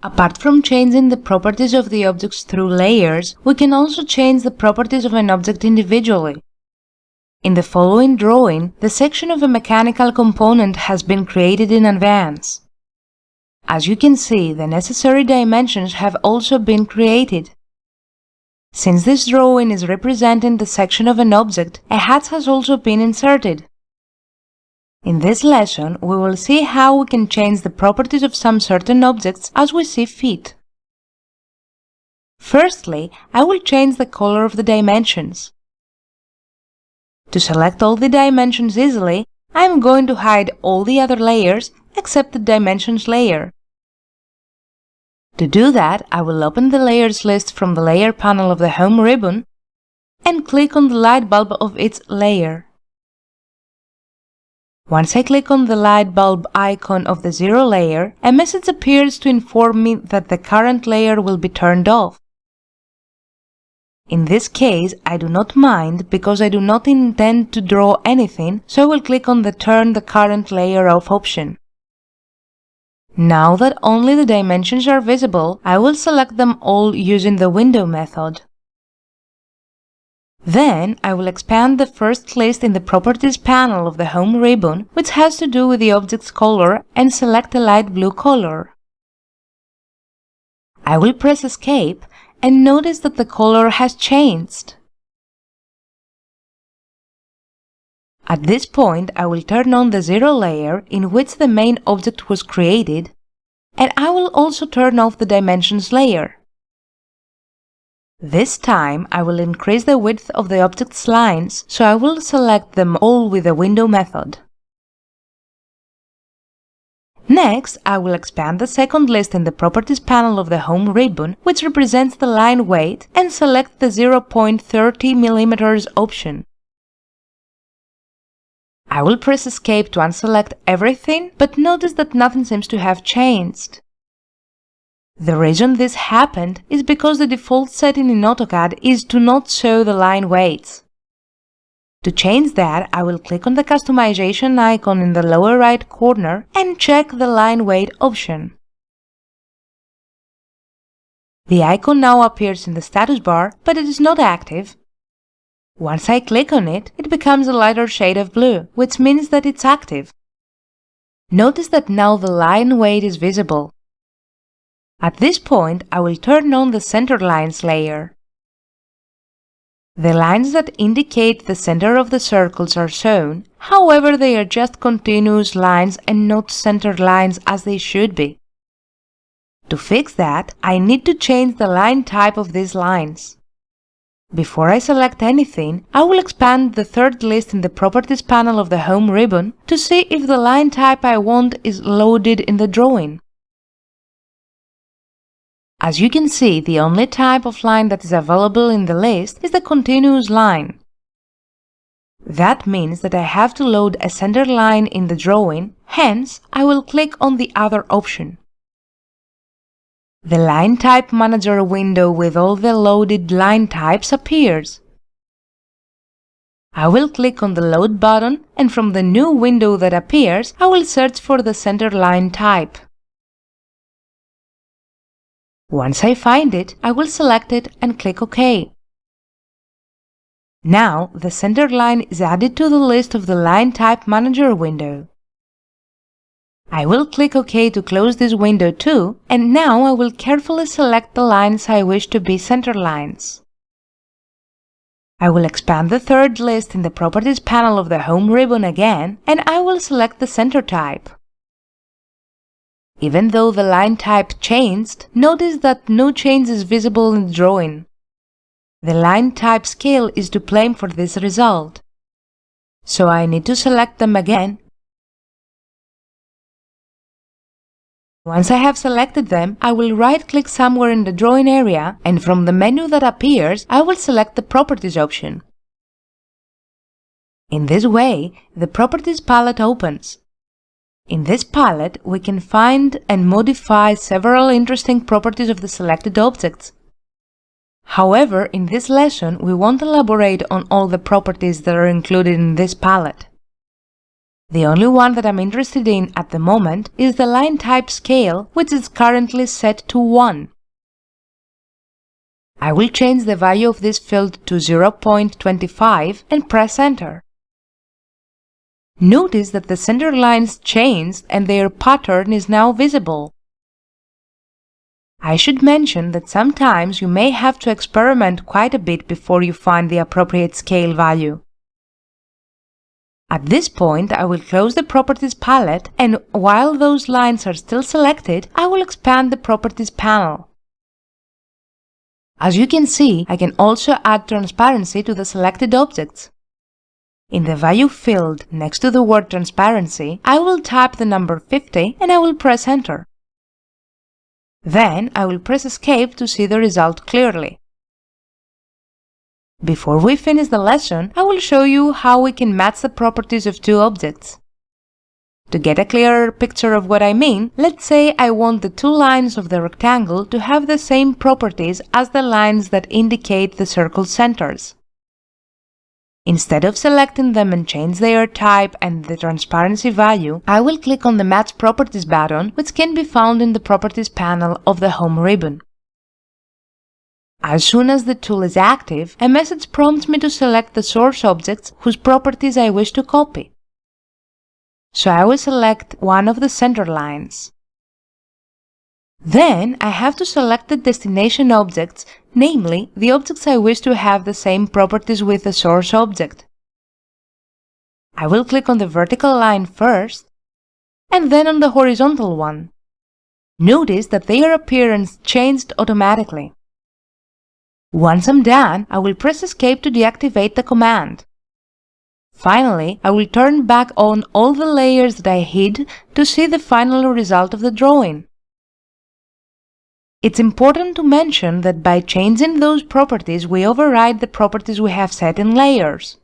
Apart from changing the properties of the objects through layers, we can also change the properties of an object individually. In the following drawing, the section of a mechanical component has been created in advance. As you can see, the necessary dimensions have also been created. Since this drawing is representing the section of an object, a hat has also been inserted. In this lesson, we will see how we can change the properties of some certain objects as we see fit. Firstly, I will change the color of the dimensions. To select all the dimensions easily, I am going to hide all the other layers except the Dimensions layer. To do that, I will open the Layers list from the Layer panel of the Home ribbon and click on the light bulb of its layer. Once I click on the light bulb icon of the zero layer, a message appears to inform me that the current layer will be turned off. In this case, I do not mind because I do not intend to draw anything, so I will click on the Turn the current layer off option. Now that only the dimensions are visible, I will select them all using the Window method. Then, I will expand the first list in the Properties panel of the Home ribbon, which has to do with the object's color, and select a light blue color. I will press Escape and notice that the color has changed. At this point, I will turn on the zero layer in which the main object was created, and I will also turn off the Dimensions layer. This time, I will increase the width of the object's lines, so I will select them all with the Window method. Next, I will expand the second list in the Properties panel of the Home ribbon, which represents the line weight, and select the 0.30 mm option. I will press Escape to unselect everything, but notice that nothing seems to have changed. The reason this happened is because the default setting in AutoCAD is to not show the line weights. To change that, I will click on the customization icon in the lower right corner and check the line weight option. The icon now appears in the status bar, but it is not active. Once I click on it, it becomes a lighter shade of blue, which means that it's active. Notice that now the line weight is visible. At this point, I will turn on the Center Lines layer. The lines that indicate the center of the circles are shown, however they are just continuous lines and not centered lines as they should be. To fix that, I need to change the line type of these lines. Before I select anything, I will expand the third list in the Properties panel of the Home ribbon to see if the line type I want is loaded in the drawing. As you can see, the only type of line that is available in the list is the continuous line. That means that I have to load a center line in the drawing, hence I will click on the other option. The Line Type Manager window with all the loaded line types appears. I will click on the Load button, and from the new window that appears, I will search for the center line type. Once I find it, I will select it and click OK. Now, the center line is added to the list of the Line Type Manager window. I will click OK to close this window too, and now I will carefully select the lines I wish to be center lines. I will expand the third list in the Properties panel of the Home ribbon again, and I will select the center type. Even though the line type changed, notice that no change is visible in the drawing. The line type scale is to blame for this result. So I need to select them again. Once I have selected them, I will right-click somewhere in the drawing area, and from the menu that appears, I will select the Properties option. In this way, the Properties palette opens. In this palette, we can find and modify several interesting properties of the selected objects. However, in this lesson, we won't elaborate on all the properties that are included in this palette. The only one that I'm interested in at the moment is the line type scale, which is currently set to 1. I will change the value of this field to 0.25 and press Enter. Notice that the center lines changed and their pattern is now visible. I should mention that sometimes you may have to experiment quite a bit before you find the appropriate scale value. At this point, I will close the Properties palette, and while those lines are still selected, I will expand the Properties panel. As you can see, I can also add transparency to the selected objects. In the Value field next to the word Transparency, I will type the number 50 and I will press Enter. Then I will press Escape to see the result clearly. Before we finish the lesson, I will show you how we can match the properties of two objects. To get a clearer picture of what I mean, let's say I want the two lines of the rectangle to have the same properties as the lines that indicate the circle centers. Instead of selecting them and change their type and the transparency value, I will click on the Match Properties button, which can be found in the Properties panel of the Home ribbon. As soon as the tool is active, a message prompts me to select the source objects whose properties I wish to copy. So I will select one of the center lines. Then I have to select the destination objects, namely the objects I wish to have the same properties with the source object. I will click on the vertical line first, and then on the horizontal one. Notice that their appearance changed automatically. Once I'm done, I will press Escape to deactivate the command. Finally, I will turn back on all the layers that I hid to see the final result of the drawing. It's important to mention that by changing those properties, we override the properties we have set in layers.